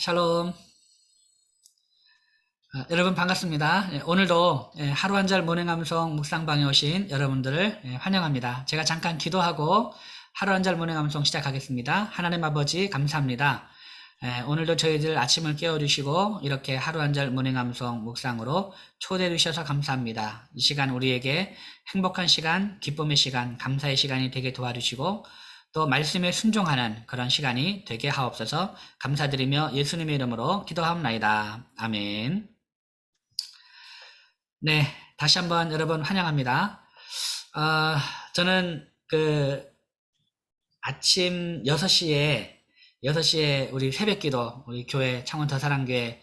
샬롬. 여러분 반갑습니다. 오늘도 하루 한 절 모닝 암송 묵상방에 오신 여러분들을 환영합니다. 제가 잠깐 기도하고 하루 한 절 모닝 암송 시작하겠습니다. 하나님 아버지 감사합니다. 오늘도 저희들 아침을 깨워주시고 이렇게 하루 한 절 모닝 암송 묵상으로 초대해 주셔서 감사합니다. 이 시간 우리에게 행복한 시간, 기쁨의 시간, 감사의 시간이 되게 도와주시고 또 말씀에 순종하는 그런 시간이 되게 하옵소서. 감사드리며 예수님의 이름으로 기도하옵나이다. 아멘. 네, 다시 한번 여러분 환영합니다. 저는 아침 6시에 우리 새벽기도, 우리 교회 창원 더사랑교회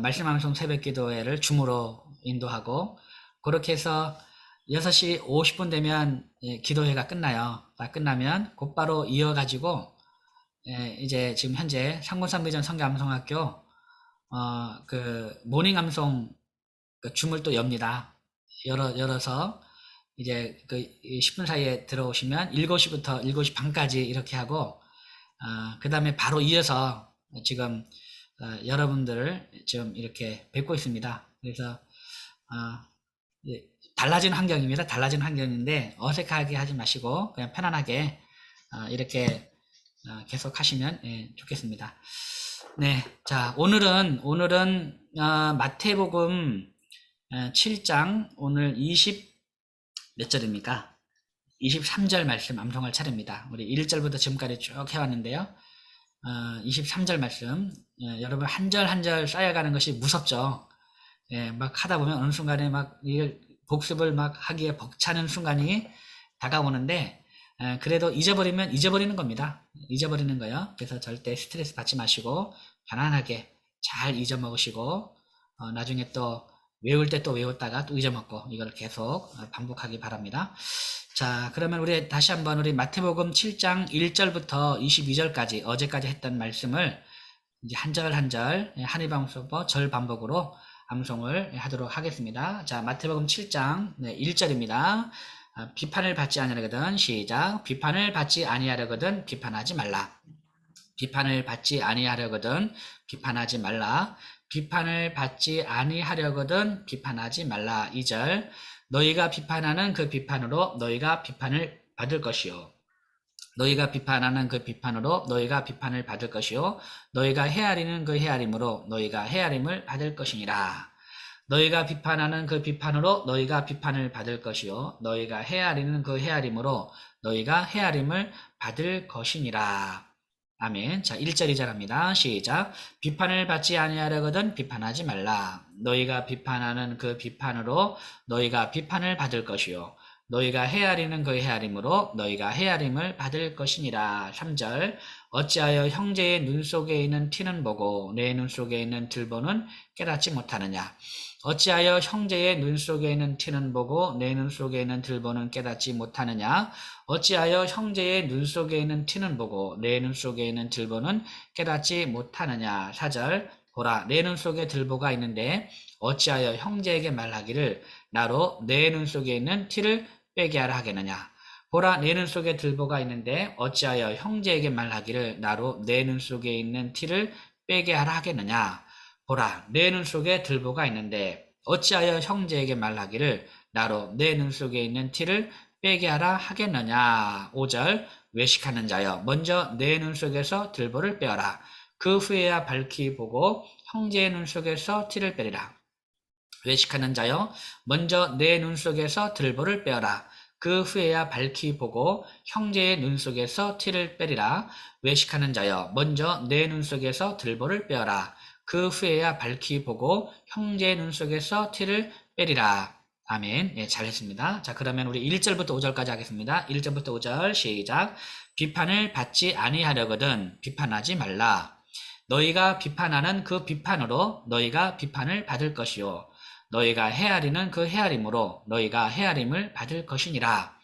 말씀방송 새벽기도회를 줌으로 인도하고, 그렇게 해서 6시 50분 되면 기도회가 끝나요. 끝나면 곧바로 이어가지고 이제 지금 현재 상군산비전 성교암송학교 모닝 암송 줌을 또 엽니다. 열어서 이제 10분 사이에 들어오시면 7시부터 7시 반까지 이렇게 하고 그 다음에 바로 이어서 지금 여러분들을 지금 이렇게 뵙고 있습니다. 그래서 달라진 환경입니다. 달라진 환경인데 어색하게 하지 마시고 그냥 편안하게 이렇게 계속 하시면 좋겠습니다. 네, 자 오늘은 마태복음 7장 오늘 20몇 절입니까? 23절 말씀 암송할 차례입니다. 우리 1절부터 지금까지 쭉 해왔는데요. 23절 말씀 여러분 한 절 한 절 쌓여가는 것이 무섭죠. 막 하다 보면 어느 순간에 막 복습을 막 하기에 벅차는 순간이 다가오는데 그래도 잊어버리면 잊어버리는 겁니다. 잊어버리는 거요. 그래서 절대 스트레스 받지 마시고 편안하게 잘 잊어먹으시고 나중에 또 외울 때 또 외웠다가 또 잊어먹고 이걸 계속 반복하기 바랍니다. 자, 그러면 우리 다시 한번 우리 마태복음 7장 1절부터 22절까지 어제까지 했던 말씀을 이제 한 절 한 절 한의방송법 절 반복으로 암송을 하도록 하겠습니다. 자, 마태복음 7장 1절입니다. 비판을 받지 아니하려거든 시작. 비판을 받지 아니하려거든 비판하지 말라. 비판을 받지 아니하려거든 비판하지 말라. 비판을 받지 아니하려거든 비판하지 말라. 2절. 너희가 비판하는 그 비판으로 너희가 비판을 받을 것이요. 너희가 비판하는 그 비판으로 너희가 비판을 받을 것이요. 너희가 헤아리는 그 헤아림으로 너희가 헤아림을 받을 것이니라. 너희가 비판하는 그 비판으로 너희가 비판을 받을 것이요. 너희가 헤아리는 그 헤아림으로 너희가 헤아림을 받을 것이니라. 아멘. 자, 1절 2절 합니다. 시작. 비판을 받지 아니하려거든 비판하지 말라. 너희가 비판하는 그 비판으로 너희가 비판을 받을 것이요. 너희가 헤아리는 그 헤아림으로 너희가 헤아림을 받을 것이니라. 3절. 어찌하여 형제의 눈 속에 있는 티는 보고 내 눈 속에 있는 들보는 깨닫지 못하느냐. 어찌하여 형제의 눈 속에 있는 티는 보고 내 눈 속에 있는 들보는 깨닫지 못하느냐. 어찌하여 형제의 눈 속에 있는 티는 보고 내 눈 속에 있는 들보는 깨닫지 못하느냐. 4절. 보라, 내 눈 속에 들보가 있는데 어찌하여 형제에게 말하기를 나로 내 눈 속에 있는 티를 빼게 하라 하겠느냐. 보라, 내 눈 속에 들보가 있는데 어찌하여 형제에게 말하기를 나로 내 눈 속에 있는 티를 빼게 하라 하겠느냐. 보라, 내 눈 속에 들보가 있는데 어찌하여 형제에게 말하기를 나로 내 눈 속에 있는 티를 빼게 하라 하겠느냐. 5절. 외식하는 자여 먼저 내 눈 속에서 들보를 빼어라. 그 후에야 밝히 보고 형제의 눈 속에서 티를 빼리라. 외식하는 자여 먼저 내 눈 속에서 들보를 빼어라. 그 후에야 밝히 보고 형제의 눈 속에서 티를 빼리라. 외식하는 자여 먼저 내 눈 속에서 들보를 빼어라. 그 후에야 밝히 보고 형제의 눈 속에서 티를 빼리라. 아멘. 예, 잘했습니다. 자, 그러면 우리 1절부터 5절까지 하겠습니다. 1절부터 5절 시작. 비판을 받지 아니하려거든 비판하지 말라. 너희가 비판하는 그 비판으로 너희가 비판을 받을 것이요. 너희가 헤아리는 그 헤아림으로 너희가 헤아림을 받을 것이니라.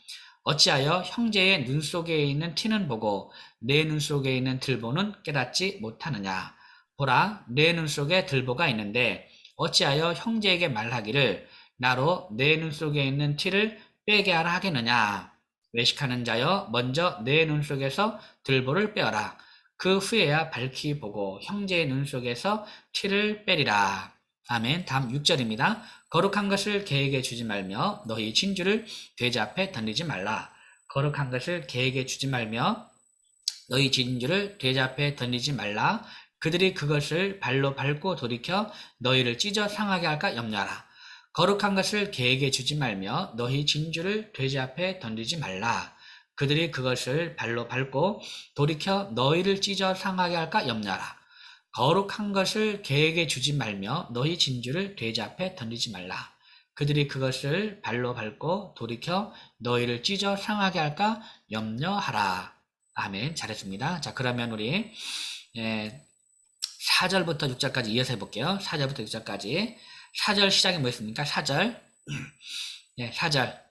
어찌하여 형제의 눈 속에 있는 티는 보고 내 눈 속에 있는 들보는 깨닫지 못하느냐. 보라, 내 눈 속에 들보가 있는데 어찌하여 형제에게 말하기를 나로 내 눈 속에 있는 티를 빼게 하라 하겠느냐. 외식하는 자여 먼저 내 눈 속에서 들보를 빼어라. 그 후에야 밝히 보고 형제의 눈 속에서 티를 빼리라. 아멘. 다음 6절입니다. 거룩한 것을 개에게 주지 말며 너희 진주를 돼지 앞에 던지지 말라. 거룩한 것을 개에게 주지 말며 너희 진주를 돼지 앞에 던지지 말라. 그들이 그것을 발로 밟고 돌이켜 너희를 찢어 상하게 할까 염려하라. 거룩한 것을 개에게 주지 말며 너희 진주를 돼지 앞에 던지지 말라. 그들이 그것을 발로 밟고 돌이켜 너희를 찢어 상하게 할까 염려하라. 거룩한 것을 개에게 주지 말며 너희 진주를 돼지 앞에 던지지 말라. 그들이 그것을 발로 밟고 돌이켜 너희를 찢어 상하게 할까 염려하라. 아멘. 잘했습니다. 자, 그러면 우리 4절부터 6절까지 이어서 해볼게요. 4절부터 6절까지. 4절 시작이 뭐였습니까? 4절. 4절.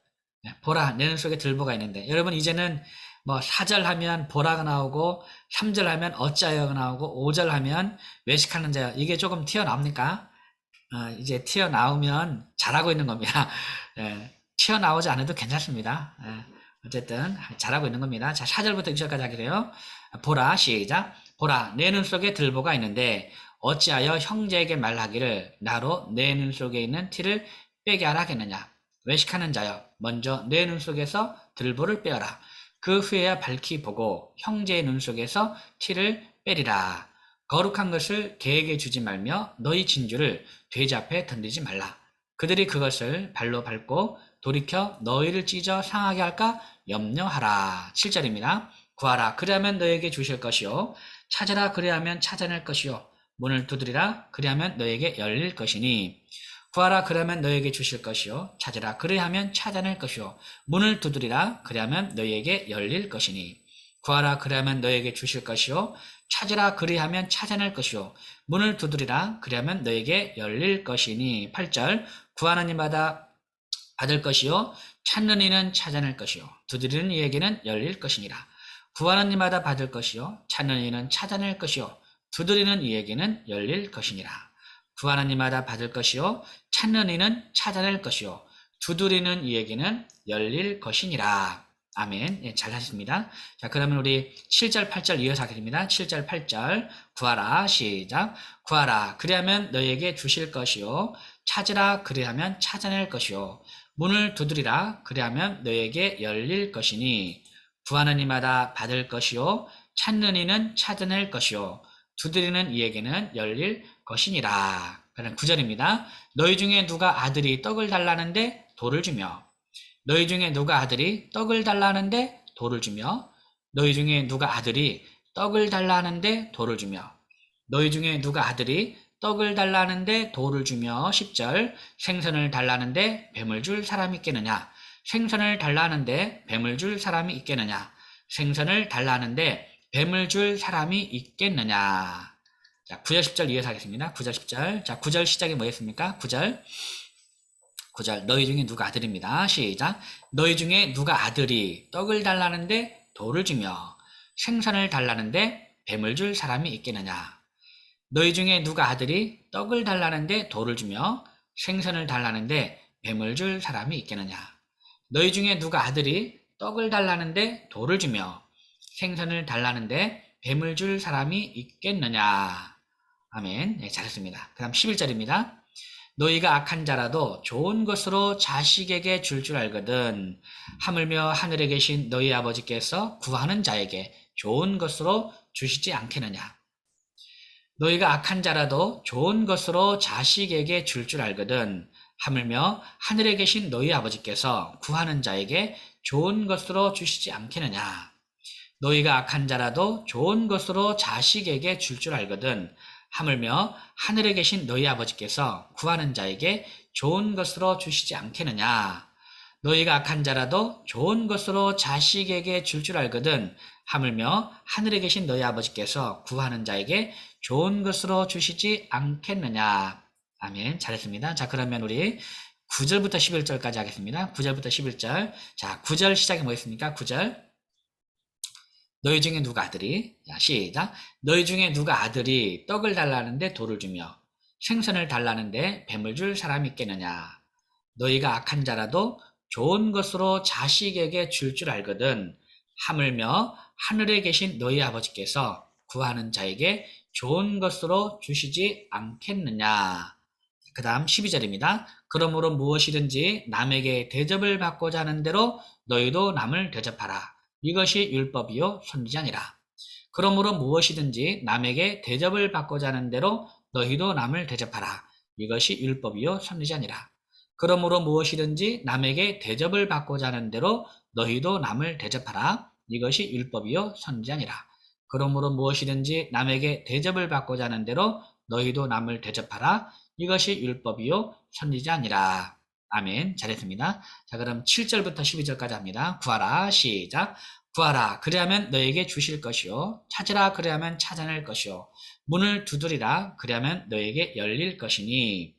보라, 내 눈 속에 들보가 있는데. 여러분, 이제는 뭐 4절 하면 보라가 나오고, 3절 하면 어찌하여가 나오고, 5절 하면 외식하는 자여. 이게 조금 튀어나옵니까? 이제 튀어나오면 잘하고 있는 겁니다. 튀어나오지 않아도 괜찮습니다. 어쨌든 잘하고 있는 겁니다. 자, 4절부터 6절까지 하게 돼요. 보라, 시작. 보라, 내 눈 속에 들보가 있는데 어찌하여 형제에게 말하기를 나로 내 눈 속에 있는 티를 빼게 하라 하겠느냐. 외식하는 자여, 먼저 내 눈 속에서 들보를 빼어라. 그 후에야 밝히 보고 형제의 눈 속에서 티를 빼리라. 거룩한 것을 개에게 주지 말며 너희 진주를 돼지 앞에 던지지 말라. 그들이 그것을 발로 밟고 돌이켜 너희를 찢어 상하게 할까 염려하라. 7절입니다. 구하라, 그리하면 너에게 주실 것이요. 찾으라, 그리하면 찾아낼 것이요. 문을 두드리라, 그리하면 너에게 열릴 것이니. 구하라, 그러면 너에게 주실 것이요. 찾으라, 그리하면 찾아낼 것이요. 문을 두드리라, 그리하면 너에게 열릴 것이니. 구하라, 그리하면 너에게 주실 것이요. 찾으라, 그리하면 찾아낼 것이요. 문을 두드리라, 그리하면 너에게 열릴 것이니. 8절. 구하는 이마다 받을 것이요. 찾는 이는 찾아낼 것이요. 두드리는 이에게는 열릴 것이니라. 구하는 이마다 받을 것이요. 찾는 이는 찾아낼 것이요. 두드리는 이에게는 열릴 것이니라. 구하는 이마다 받을 것이요. 찾는 이는 찾아낼 것이요. 두드리는 이에게는 열릴 것이니라. 아멘. 잘 하셨습니다. 자, 그러면 우리 7절, 8절 이어서 하게 됩니다. 7절, 8절. 구하라, 시작. 구하라, 그리하면 너에게 주실 것이요. 찾으라, 그리하면 찾아낼 것이요. 문을 두드리라, 그리하면 너에게 열릴 것이니. 구하는 이마다 받을 것이요. 찾는 이는 찾아낼 것이요. 두드리는 이에게는 열릴 것이니라. 그럼 9절입니다. 너희 중에 누가 아들이 떡을 달라는데 돌을 주며. 너희 중에 누가 아들이 떡을 달라는데 돌을 주며. 너희 중에 누가 아들이 떡을 달라는데 돌을 주며. 너희 중에 누가 아들이 떡을 달라는데 돌을 주며. 10절. 생선을 달라는데 뱀을 줄 사람이 있겠느냐. 생선을 달라는데 뱀을 줄 사람이 있겠느냐. 생선을 달라는데 뱀을 줄 사람이 있겠느냐. 자, 9절 10절 이어서 하겠습니다. 9절 10절. 자, 9절 시작이 뭐였습니까? 9절. 너희 중에 누가 아들입니다. 시작. 너희 중에 누가 아들이 떡을 달라는데 돌을 주며 생선을 달라는데 뱀을 줄 사람이 있겠느냐. 너희 중에 누가 아들이 떡을 달라는데 돌을 주며 생선을 달라는데 뱀을 줄 사람이 있겠느냐. 너희 중에 누가 아들이 떡을 달라는데 돌을 주며 생선을 달라는데 뱀을 줄 사람이 있겠느냐. 아멘. 네, 잘했습니다. 그 다음 11절입니다. 너희가 악한 자라도 좋은 것으로 자식에게 줄 알거든. 하물며 하늘에 계신 너희 아버지께서 구하는 자에게 좋은 것으로 주시지 않겠느냐. 너희가 악한 자라도 좋은 것으로 자식에게 줄 알거든. 하물며 하늘에 계신 너희 아버지께서 구하는 자에게 좋은 것으로 주시지 않겠느냐. 너희가 악한 자라도 좋은 것으로 자식에게 줄 알거든. 하물며 하늘에 계신 너희 아버지께서 구하는 자에게 좋은 것으로 주시지 않겠느냐. 너희가 악한 자라도 좋은 것으로 자식에게 줄 알거든. 하물며 하늘에 계신 너희 아버지께서 구하는 자에게 좋은 것으로 주시지 않겠느냐. 아멘. 잘했습니다. 자, 그러면 우리 9절부터 11절까지 하겠습니다. 9절부터 11절. 자, 9절 시작이 뭐였습니까? 9절. 너희 중에 누가 아들이, 자, 시작. 너희 중에 누가 아들이 떡을 달라는데 돌을 주며 생선을 달라는데 뱀을 줄 사람이 있겠느냐. 너희가 악한 자라도 좋은 것으로 자식에게 줄 알거든. 하물며 하늘에 계신 너희 아버지께서 구하는 자에게 좋은 것으로 주시지 않겠느냐. 그 다음 12절입니다. 그러므로 무엇이든지 남에게 대접을 받고자 하는 대로 너희도 남을 대접하라. 이것이 율법이요 선지자 아니라. 그러므로 무엇이든지 남에게 대접을 받고자 하는 대로 너희도 남을 대접하라. 이것이 율법이요 선지자 아니라. 그러므로 무엇이든지 남에게 대접을 받고자 하는 대로 너희도 남을 대접하라. 이것이 율법이요 선지자 아니라. 그러므로 무엇이든지 남에게 대접을 받고자 하는 대로 너희도 남을 대접하라. 이것이 율법이요 선지자 아니라. 아멘. 잘했습니다. 자, 그럼 7절부터 12절까지 합니다. 구하라. 시작. 구하라. 그리하면 너에게 주실 것이요. 찾으라. 그리하면 찾아낼 것이요. 문을 두드리라. 그리하면 너에게 열릴 것이니.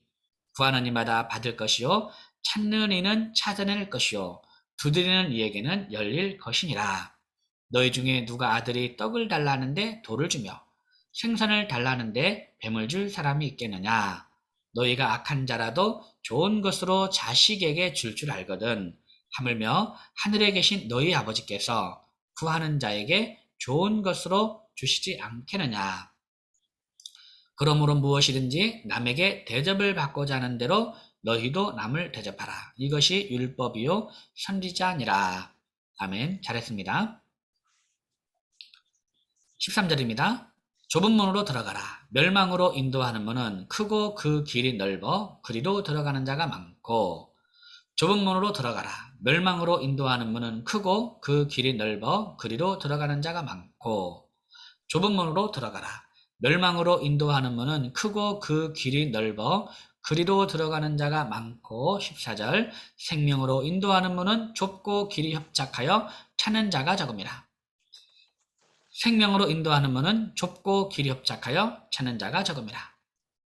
구하는 이마다 받을 것이요. 찾는 이는 찾아낼 것이요. 두드리는 이에게는 열릴 것이니라. 너희 중에 누가 아들이 떡을 달라는데 돌을 주며 생선을 달라는데 뱀을 줄 사람이 있겠느냐. 너희가 악한 자라도 좋은 것으로 자식에게 줄 알거든. 하물며 하늘에 계신 너희 아버지께서 구하는 자에게 좋은 것으로 주시지 않겠느냐. 그러므로 무엇이든지 남에게 대접을 받고자 하는 대로 너희도 남을 대접하라. 이것이 율법이요 선지자 아니라. 아멘. 잘했습니다. 13절입니다. 좁은 문으로 들어가라. 멸망으로 인도하는 문은 크고 그 길이 넓어 그리로 들어가는 자가 많고. 좁은 문으로 들어가라. 멸망으로 인도하는 문은 크고 그 길이 넓어 그리로 들어가는 자가 많고. 좁은 문으로 들어가라. 멸망으로 인도하는 문은 크고 그 길이 넓어 그리로 들어가는 자가 많고. 14절 생명으로 인도하는 문은 좁고 길이 협착하여 찾는 자가 적음이라. 생명으로 인도하는 문은 좁고 길이 협착하여 찾는 자가 적음이라.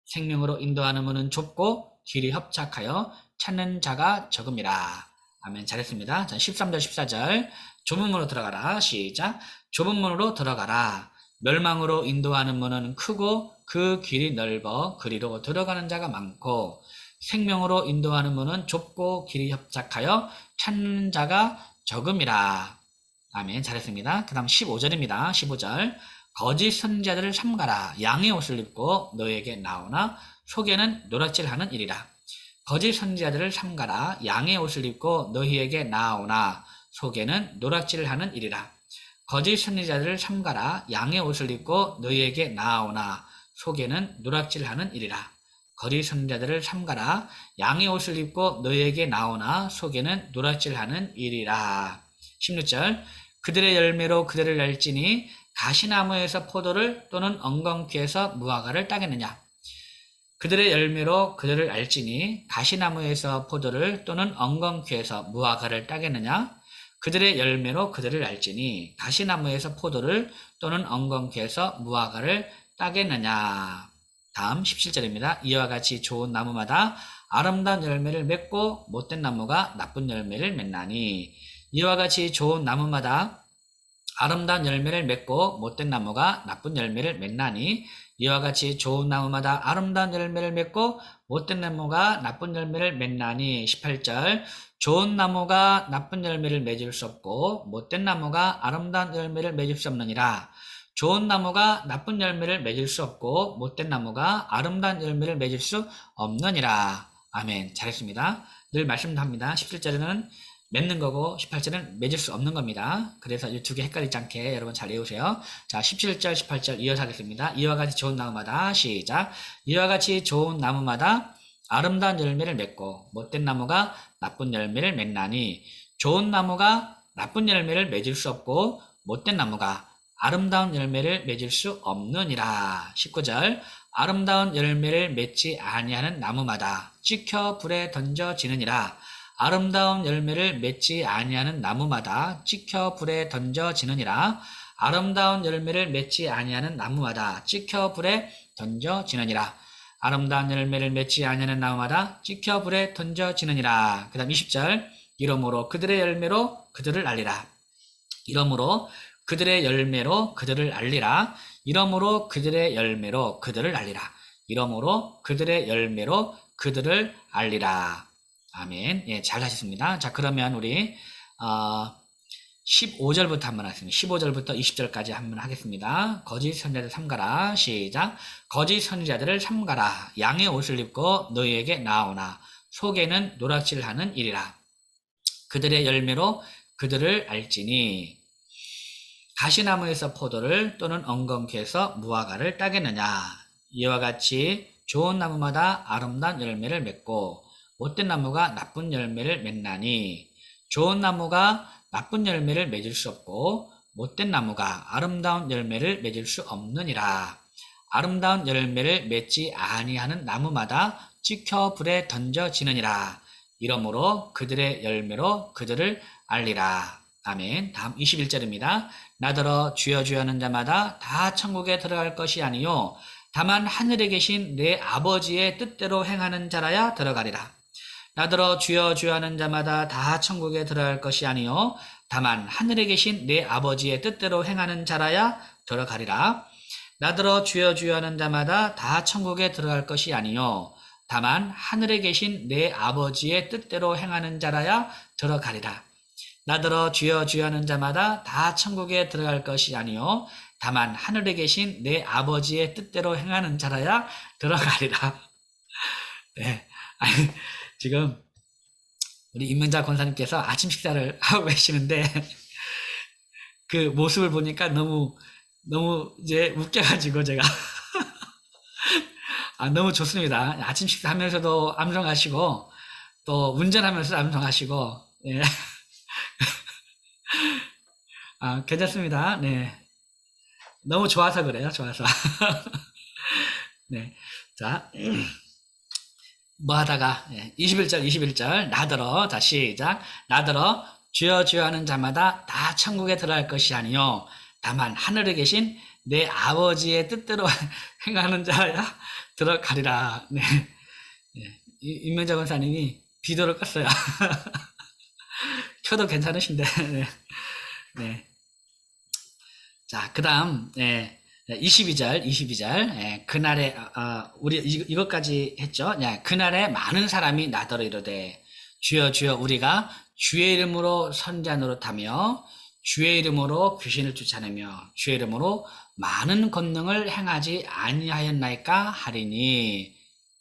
생명으로 인도하는 문은 좁고 길이 협착하여 찾는 자가 적음이라. 아멘. 잘했습니다. 자, 13절 14절 좁은 문으로 들어가라. 시작. 좁은 문으로 들어가라. 멸망으로 인도하는 문은 크고 그 길이 넓어 그리로 들어가는 자가 많고. 생명으로 인도하는 문은 좁고 길이 협착하여 찾는 자가 적음이라. 아멘. 잘했습니다. 그 다음 15절입니다. 15절 거짓 선지자들을 삼가라. 양의 옷을 입고 너에게 나오나 속에는 노랗질하는 일이라. 거짓 선지자들을 삼가라. 양의 옷을 입고 너희에게 나오나 속에는 노랗질하는 일이라. 거짓 선지자들을 삼가라. 양의 옷을 입고 너희에게 나오나 속에는 노랗질하는 일이라. 거짓 선지자들을 삼가라. 양의 옷을 입고 너희에게 나오나 속에는 노랗질하는 일이라. 16절 그들의 열매로 그들을 알지니 가시나무에서 포도를 또는 엉겅퀴에서 무화과를 따겠느냐. 그들의 열매로 그들을 알지니 가시나무에서 포도를 또는 엉겅퀴에서 무화과를 따겠느냐. 그들의 열매로 그들을 알지니 가시나무에서 포도를 또는 엉겅퀴에서 무화과를 따겠느냐. 다음 17절입니다. 이와 같이 좋은 나무마다 아름다운 열매를 맺고 못된 나무가 나쁜 열매를 맺나니. 이와 같이 좋은 나무마다 아름다운 열매를 맺고 못된 나무가 나쁜 열매를 맺나니. 이와 같이 좋은 나무마다 아름다운 열매를 맺고 못된 나무가 나쁜 열매를 맺나니. 18절 좋은 나무가 나쁜 열매를 맺을 수 없고 못된 나무가 아름다운 열매를 맺을 수 없느니라. 좋은 나무가 나쁜 열매를 맺을 수 없고 못된 나무가 아름다운 열매를 맺을 수 없느니라. 아멘. 잘했습니다. 늘 말씀합니다. 17절에는 맺는 거고 18절은 맺을 수 없는 겁니다. 그래서 이 두 개 헷갈리지 않게 여러분 잘 외우세요. 자, 17절 18절 이어서 하겠습니다. 이와 같이 좋은 나무마다 시작. 이와 같이 좋은 나무마다 아름다운 열매를 맺고 못된 나무가 나쁜 열매를 맺나니. 좋은 나무가 나쁜 열매를 맺을 수 없고 못된 나무가 아름다운 열매를 맺을 수 없느니라. 19절 아름다운 열매를 맺지 아니하는 나무마다 찍혀 불에 던져지느니라. 아름다운 열매를 맺지 아니하는 나무마다 찍혀 불에 던져지느니라. 아름다운 열매를 맺지 아니하는 나무마다 찍혀 불에 던져지느니라. 아름다운 열매를 맺지 아니하는 나무마다 찍혀 불에 던져지느니라. 그 다음 20절 이러므로 그들의 열매로 그들을 알리라. 이러므로 그들의 열매로 그들을 알리라. 이러므로 그들의 열매로 그들을 알리라. 이러므로 그들의 열매로 그들을 알리라. 아멘. 예, 잘 하셨습니다. 자, 그러면 우리 15절부터 한번 하겠습니다. 15절부터 20절까지 한번 하겠습니다. 거짓 선지자들 삼가라. 시작. 거짓 선지자들을 삼가라. 양의 옷을 입고 너희에게 나오나 속에는 노략질하는 일이라. 그들의 열매로 그들을 알지니 가시나무에서 포도를 또는 엉겅퀴에서 무화과를 따겠느냐. 이와 같이 좋은 나무마다 아름다운 열매를 맺고 못된 나무가 나쁜 열매를 맺나니 좋은 나무가 나쁜 열매를 맺을 수 없고 못된 나무가 아름다운 열매를 맺을 수 없느니라. 아름다운 열매를 맺지 아니하는 나무마다 찍혀 불에 던져지느니라. 이러므로 그들의 열매로 그들을 알리라. 아멘. 다음 21절입니다. 나더러 주여 주여 하는 자마다 다 천국에 들어갈 것이 아니요 다만 하늘에 계신 내 아버지의 뜻대로 행하는 자라야 들어가리라. 나더러 주여 주여 하는 자마다 다 천국에 들어갈 것이 아니요 다만 하늘에 계신 내 아버지의 뜻대로 행하는 자라야 들어가리라. 나더러 주여 주여 하는 자마다 다 천국에 들어갈 것이 아니요 다만 하늘에 계신 내 아버지의 뜻대로 행하는 자라야 들어가리라. 나더러 주여 주여 하는 자마다 다 천국에 들어갈 것이 아니요 다만 하늘에 계신 내 아버지의 뜻대로 행하는 자라야 들어가리라. 네. 아니, 지금 우리 임명자 권사님께서 아침 식사를 하고 계시는데 그 모습을 보니까 너무 이제 웃겨가지고 제가 너무 좋습니다. 아침 식사하면서도 암송하시고 또 운전하면서도 암송하시고 예. 괜찮습니다. 네. 너무 좋아서 그래요. 좋아서. 네. 자, 뭐 하다가 21절 나더러 자 시작. 나더러 주여 주여 하는 자마다 다 천국에 들어갈 것이 아니요 다만 하늘에 계신 내 아버지의 뜻대로 행하는 자야 들어가리라. 네. 임명자 권사님이 비도를 껐어요. 켜도 괜찮으신데. 네. 네. 자, 그 다음, 22절, 그날에, 우리 이것까지 했죠? 그날에 많은 사람이 나더러 이르되, 주여, 주여, 우리가 주의 이름으로 선자 노릇하며, 주의 이름으로 귀신을 쫓아내며, 주의 이름으로 많은 권능을 행하지 아니하였나이까 하리니,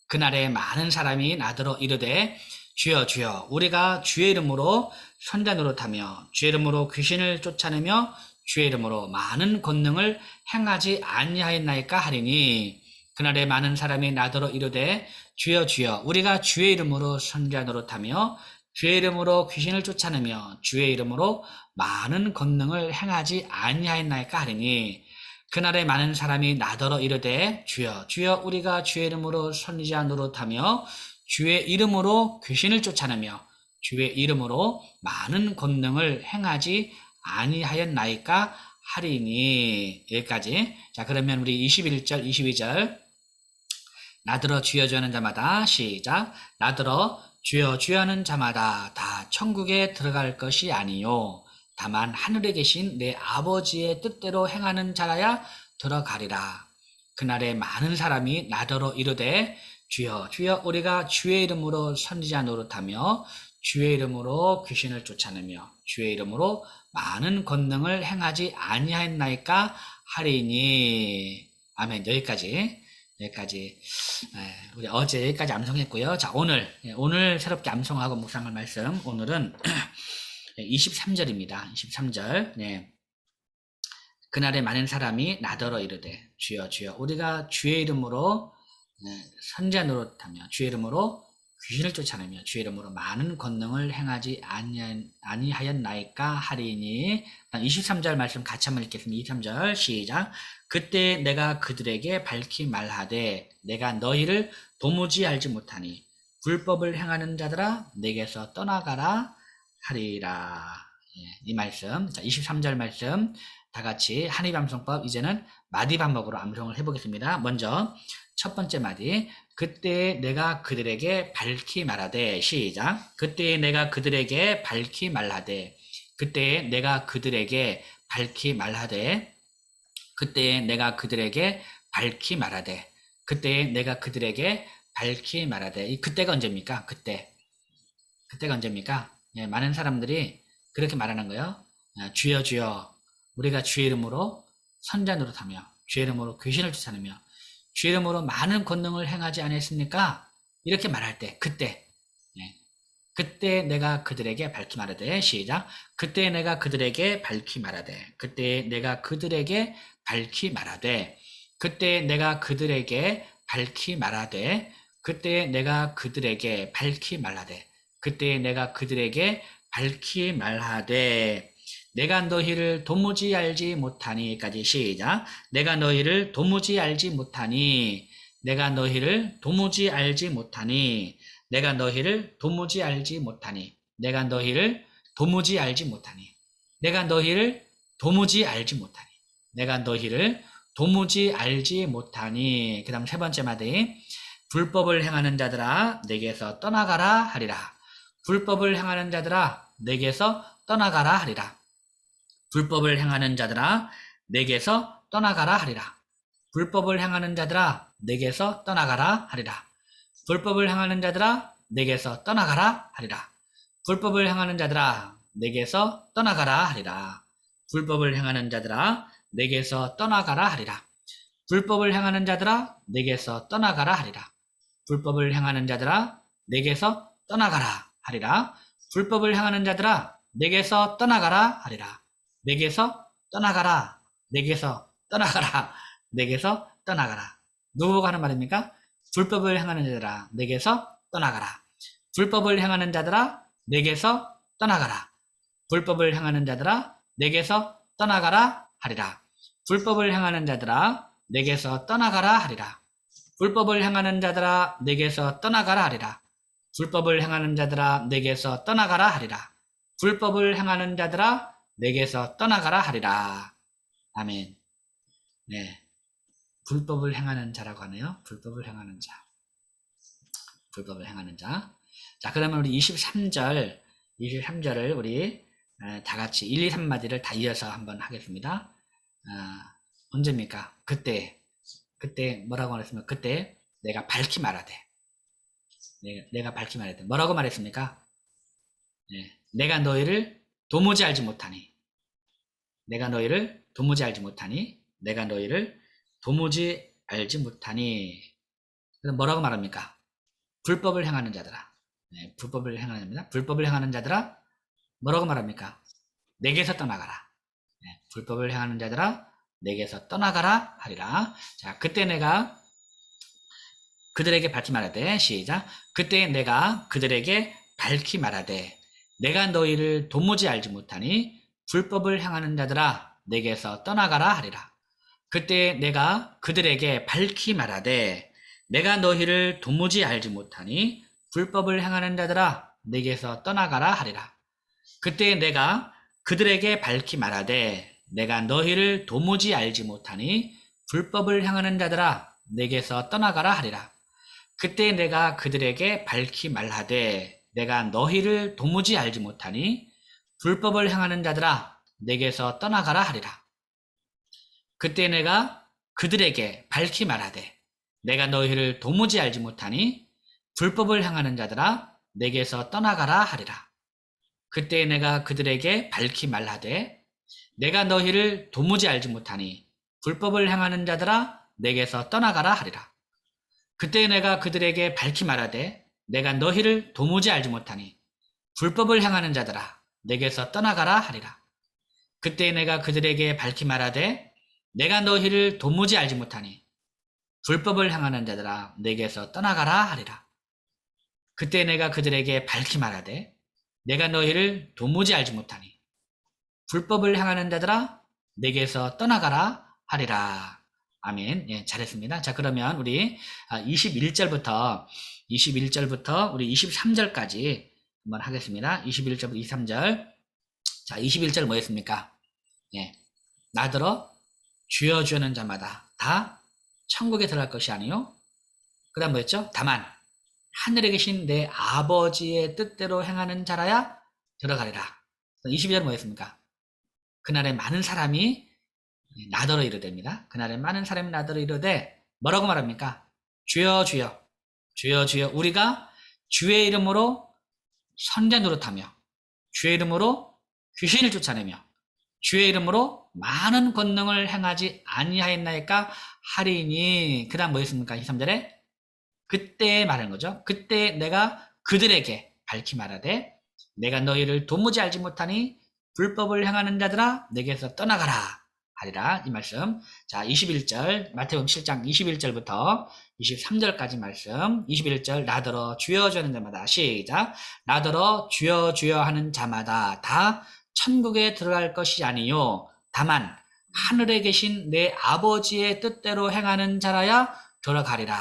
그날에 많은 사람이 나더러 이르되, 주여, 주여, 우리가 주의 이름으로 선자 노릇하며, 주의 이름으로 귀신을 쫓아내며, 주의 이름으로 많은 권능을 행하지 아니하였나이까 하리니 그날에 많은 사람이 나더러 이르되 주여 주여 우리가 주의 이름으로 선지자 노릇하며 주의 이름으로 귀신을 쫓아내며 주의 이름으로 많은 권능을 행하지 아니하였나이까 하리니 그날에 많은 사람이 나더러 이르되 주여 주여 우리가 주의 이름으로 선지자 노릇하며 주의 이름으로 귀신을 쫓아내며 주의 이름으로 많은 권능을 행하지 아니하였나이까 하리니 여기까지. 자, 그러면 우리 21절 22절 나더러 주여 주여 하는 자마다 시작. 나더러 주여 주여 하는 자마다 다 천국에 들어갈 것이 아니요 다만 하늘에 계신 내 아버지의 뜻대로 행하는 자라야 들어가리라. 그날에 많은 사람이 나더러 이르되 주여 주여 우리가 주의 이름으로 선지자 노릇하며 주의 이름으로 귀신을 쫓아내며 주의 이름으로 많은 권능을 행하지 아니하였나이까 하리니. 아멘. 여기까지 우리 어제 여기까지 암송했고요. 자, 오늘 새롭게 암송하고 묵상할 말씀 오늘은 23절입니다. 23절. 네. 그날에 많은 사람이 나더러 이르되 주여 주여 우리가 주의 이름으로 선지자 노릇하며 주의 이름으로 귀신을 쫓아내며 주의 이름으로 많은 권능을 행하지 아니하였나이까 하리니. 23절 말씀 같이 한번 읽겠습니다. 23절 시작. 그때 내가 그들에게 밝히 말하되 내가 너희를 도무지 알지 못하니 불법을 행하는 자들아 내게서 떠나가라 하리라. 이 말씀. 자, 23절 말씀 다 같이 한입 암송법 이제는 마디 반복으로 암송을 해보겠습니다. 먼저 첫 번째 마디. 그때 내가 그들에게 밝히 말하되 시작. 그때 내가 그들에게 밝히 말하되 그때 내가 그들에게 밝히 말하되 그때 내가 그들에게 밝히 말하되 그때 내가 그들에게 밝히 말하되 이 그때가 언제입니까? 그때가 언제입니까? 많은 사람들이 그렇게 말하는 거예요. 주여 주여 우리가 주의 이름으로 선자 노릇하며 주의 이름으로 귀신을 쫓아내며 주의 이름으로 많은 권능을 행하지 않았습니까? 이렇게 말할 때 그때 그때 내가 그들에게 밝히 말하되 시작 그때 내가 그들에게 밝히 말하되 그때 내가 그들에게 밝히 말하되 그때 내가 그들에게 밝히 말하되 그때 내가 그들에게 밝히 말하되 그때 내가 그들에게 밝히 말하되 내가 너희를 도무지 알지 못하니까지 시작 내가 너희를 도무지 알지 못하니 내가 너희를 도무지 알지 못하니 내가 너희를 도무지 알지 못하니 내가 너희를 도무지 알지 못하니 내가 너희를 도무지 알지 못하니 내가 너희를 도무지 알지 못하니 그 다음 세 번째 마디 불법을 행하는 자들아 내게서 떠나가라 하리라 불법을 행하는 자들아 내게서 떠나가라 하리라 불법을 행하는 자들아 내게서 떠나가라 하리라 불법을 행하는 자들아 내게서 떠나가라 하리라 불법을 행하는 자들아 내게서 떠나가라 하리라 불법을 행하는 자들아 내게서 떠나가라 하리라 불법을 행하는 자들아 내게서 떠나가라 하리라 불법을 행하는 자들아 내게서 떠나가라 하리라 불법을 행하는 자들아 내게서 떠나가라 하리라 불법을 행하는 자들아 내게서 떠나가라 하리라 내게서 떠나가라 내게서 떠나가라 내게서 떠나가라 누구가 하는 말입니까? 불법을 행하는 자들아 내게서 떠나가라 불법을 행하는 자들아 내게서 떠나가라 불법을 행하는 자들아 내게서 떠나가라 하리라 불법을 행하는 자들아 내게서 떠나가라 하리라 불법을 행하는 자들아 내게서 떠나가라 하리라 불법을 행하는 자들아 내게서 떠나가라 하리라 불법을 행하는 자들아 내게서 떠나가라 하리라 아멘. 네, 불법을 행하는 자라고 하네요. 불법을 행하는 자 불법을 행하는 자. 자, 그러면 우리 23절을 우리 다 같이 1, 2, 3마디를 다 이어서 한번 하겠습니다. 언제입니까? 그때 뭐라고 말했습니까? 그때 내가 밝히 말하되 내가 밝히 말하되 뭐라고 말했습니까? 내가 너희를 도무지 알지 못하니 내가 너희를 도무지 알지 못하니 내가 너희를 도무지 알지 못하니 그럼 뭐라고 말합니까? 불법을 행하는 자들아 불법을 행하는 자입니다. 불법을 행하는 자들아 뭐라고 말합니까? 내게서 떠나가라 불법을 행하는 자들아 내게서 떠나가라 하리라. 자, 그때 내가 그들에게 밝히 말하되 시작 그때 내가 그들에게 밝히 말하되 내가 너희를 도무지 알지 못하니 불법을 행하는 자들아 내게서 떠나가라 하리라. 그때 내가 그들에게 밝히 말하되 내가 너희를 도무지 알지 못하니 불법을 행하는 자들아 내게서 떠나가라 하리라. 그때 내가 그들에게 밝히 말하되 내가 너희를 도무지 알지 못하니 불법을 행하는 자들아 내게서 떠나가라 하리라. 그때 내가 그들에게 밝히 말하되 내가 너희를 도무지 알지 못하니 불법을 행하는 자들아 내게서 떠나가라 하리라. 그때 내가 그들에게 밝히 말하되 내가 너희를 도무지 알지 못하니 불법을 행하는 자들아 내게서 떠나가라 하리라. 그때 내가 그들에게 밝히 말하되 내가 너희를 도무지 알지 못하니 불법을 행하는 자들아 내게서 떠나가라 하리라. 그때 내가 그들에게 밝히 말하되 내가 너희를 도무지 알지 못하니 불법을 행하는 자들아 내게서 떠나가라 하리라. 그때 내가 그들에게 밝히 말하되 내가 너희를 도무지 알지 못하니 불법을 행하는 자들아 내게서 떠나가라 하리라. 그때 내가 그들에게 밝히 말하되 내가 너희를 도무지 알지 못하니 불법을 행하는 자들아 내게서 떠나가라 하리라. 아멘. 예, 잘했습니다. 자, 그러면 우리 21절부터 우리 23절까지 한번 하겠습니다. 21절부터 23절. 자, 21절 뭐였습니까? 예, 나더러 주여 주여는 자마다 다 천국에 들어갈 것이 아니요. 그 다음 뭐였죠? 다만 하늘에 계신 내 아버지의 뜻대로 행하는 자라야 들어가리라. 22절 뭐였습니까? 그날에 많은 사람이 나더러 이르됩니다. 그날에 많은 사람이 나더러 이르되 뭐라고 말합니까? 주여 주여 주여 주여 우리가 주의 이름으로 선자 노릇하며 주의 이름으로 귀신을 쫓아내며 주의 이름으로 많은 권능을 행하지 아니하였나이까 하리니. 그 다음 뭐였습니까? 23절에 그때 말하는 거죠. 그때 내가 그들에게 밝히 말하되 내가 너희를 도무지 알지 못하니 불법을 행하는 자들아 내게서 떠나가라 하리라. 이 말씀. 자, 21절 마태복음 7장 21절부터 23절까지 말씀. 21절 나더러 주여 주여 하는 자마다 시작. 나더러 주여 주여 하는 자마다 다 천국에 들어갈 것이 아니요 다만 하늘에 계신 내 아버지의 뜻대로 행하는 자라야 들어가리라.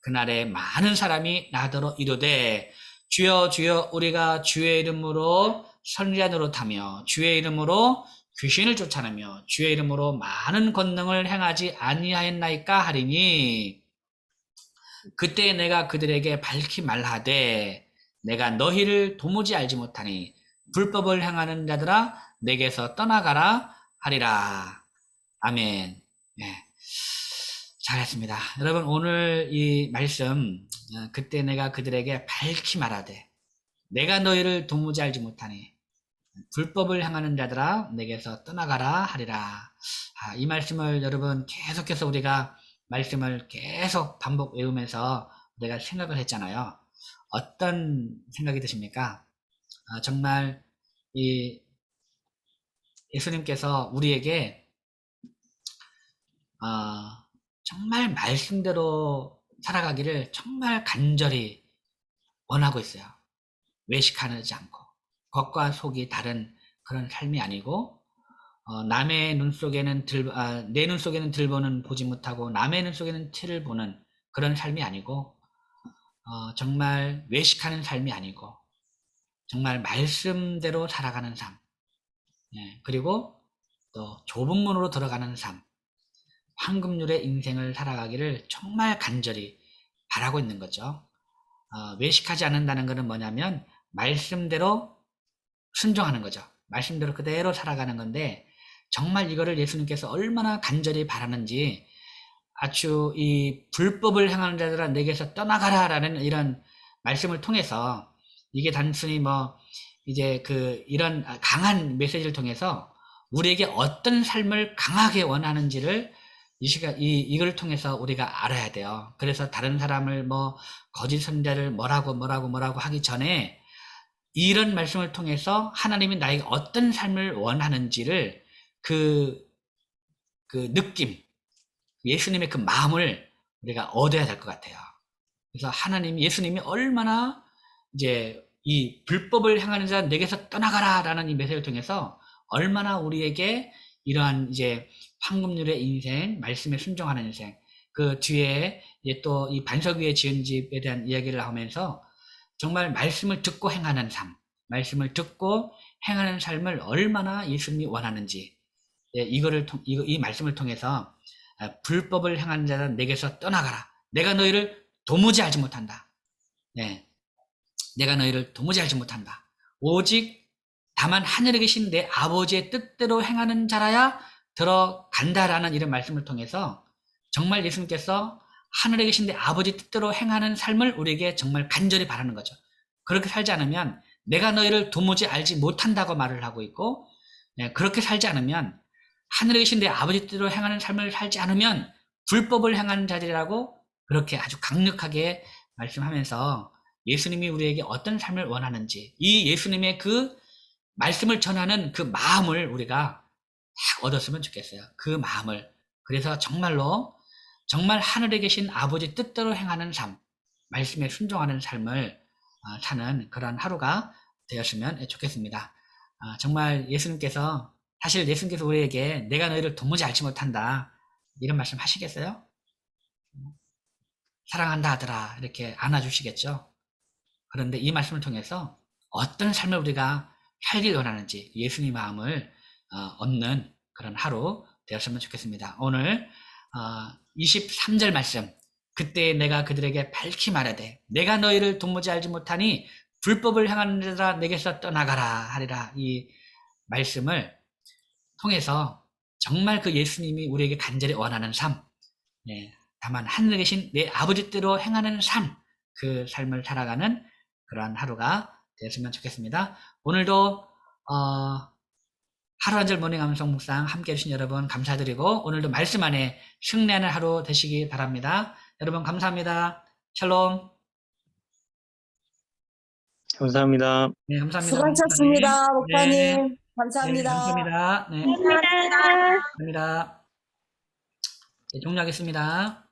그날에 많은 사람이 나더러 이르되 주여 주여 우리가 주의 이름으로 선지자 노릇하며 주의 이름으로 귀신을 쫓아내며 주의 이름으로 많은 권능을 행하지 아니하였나이까 하리니. 그때 내가 그들에게 밝히 말하되 내가 너희를 도무지 알지 못하니 불법을 행하는 자들아 내게서 떠나가라 하리라. 아멘. 네. 잘했습니다. 여러분 오늘 이 말씀 그때 내가 그들에게 밝히 말하되 내가 너희를 도무지 알지 못하니 불법을 행하는 자들아 내게서 떠나가라 하리라. 이 말씀을 여러분 계속해서 우리가 말씀을 계속 반복 외우면서 우리가 생각을 했잖아요. 어떤 생각이 드십니까? 정말 이 예수님께서 우리에게 정말 말씀대로 살아가기를 정말 간절히 원하고 있어요. 외식하지 않고 겉과 속이 다른 그런 삶이 아니고 남의 눈 속에는 내 눈 속에는 들보는 보지 못하고 남의 눈 속에는 티를 보는 그런 삶이 아니고 정말 외식하는 삶이 아니고 정말 말씀대로 살아가는 삶. 그리고 또 좁은 문으로 들어가는 삶. 황금률의 인생을 살아가기를 정말 간절히 바라고 있는 거죠. 외식하지 않는다는 것은 뭐냐면 말씀대로 순종하는 거죠. 말씀대로 그대로 살아가는 건데 정말 이거를 예수님께서 얼마나 간절히 바라는지 아주 이 불법을 행하는 자들아 내게서 떠나가라 라는 이런 말씀을 통해서 이게 단순히 이제 이런 강한 메시지를 통해서 우리에게 어떤 삶을 강하게 원하는지를 이걸 통해서 우리가 알아야 돼요. 그래서 다른 사람을 거짓 선자를 뭐라고 하기 전에 이런 말씀을 통해서 하나님이 나에게 어떤 삶을 원하는지를 그 느낌, 예수님의 그 마음을 우리가 얻어야 될 것 같아요. 그래서 예수님이 얼마나 이제 이 불법을 행하는 자 내게서 떠나가라 라는 이 메시지를 통해서 얼마나 우리에게 이러한 이제 황금률의 인생, 말씀에 순종하는 인생, 그 뒤에 또 이 반석 위에 지은 집에 대한 이야기를 하면서 정말 말씀을 듣고 행하는 삶, 말씀을 듣고 행하는 삶을 얼마나 예수님이 원하는지, 이 말씀을 통해서 불법을 행하는 자는 내게서 떠나가라. 내가 너희를 도무지 알지 못한다. 내가 너희를 도무지 알지 못한다. 오직 다만 하늘에 계신 내 아버지의 뜻대로 행하는 자라야 들어간다라는 이런 말씀을 통해서 정말 예수님께서 하늘에 계신 내 아버지 뜻대로 행하는 삶을 우리에게 정말 간절히 바라는 거죠. 그렇게 살지 않으면 내가 너희를 도무지 알지 못한다고 말을 하고 있고, 그렇게 살지 않으면 하늘에 계신 내 아버지 뜻대로 행하는 삶을 살지 않으면 불법을 행하는 자들이라고 그렇게 아주 강력하게 말씀하면서 예수님이 우리에게 어떤 삶을 원하는지, 이 예수님의 그 말씀을 전하는 그 마음을 우리가 딱 얻었으면 좋겠어요. 그 마음을. 그래서 정말로 정말 하늘에 계신 아버지 뜻대로 행하는 삶, 말씀에 순종하는 삶을 사는 그런 하루가 되었으면 좋겠습니다. 정말 사실 예수님께서 우리에게 내가 너희를 도무지 알지 못한다 이런 말씀 하시겠어요? 사랑한다 하더라 이렇게 안아주시겠죠? 그런데 이 말씀을 통해서 어떤 삶을 우리가 살길 원하는지 예수님 마음을 얻는 그런 하루 되었으면 좋겠습니다. 오늘 23절 말씀, 그때 내가 그들에게 밝히 말하되 내가 너희를 도무지 알지 못하니 불법을 행하는 자들아 내게서 떠나가라 하리라. 이 말씀을 통해서 정말 그 예수님이 우리에게 간절히 원하는 삶, 다만 하늘에 계신 내 아버지 뜻대로 행하는 삶, 그 삶을 살아가는 그러한 하루가 되었으면 좋겠습니다. 오늘도 하루 한 절 모닝 암송 묵상 함께 해주신 여러분 감사드리고 오늘도 말씀 안에 승리하는 하루 되시기 바랍니다. 여러분 감사합니다. 샬롬. 감사합니다. 네, 감사합니다. 수고하셨습니다, 목사님. 네, 감사합니다. 감사합니다. 네, 감사합니다. 감사합니다. 네, 종료하겠습니다.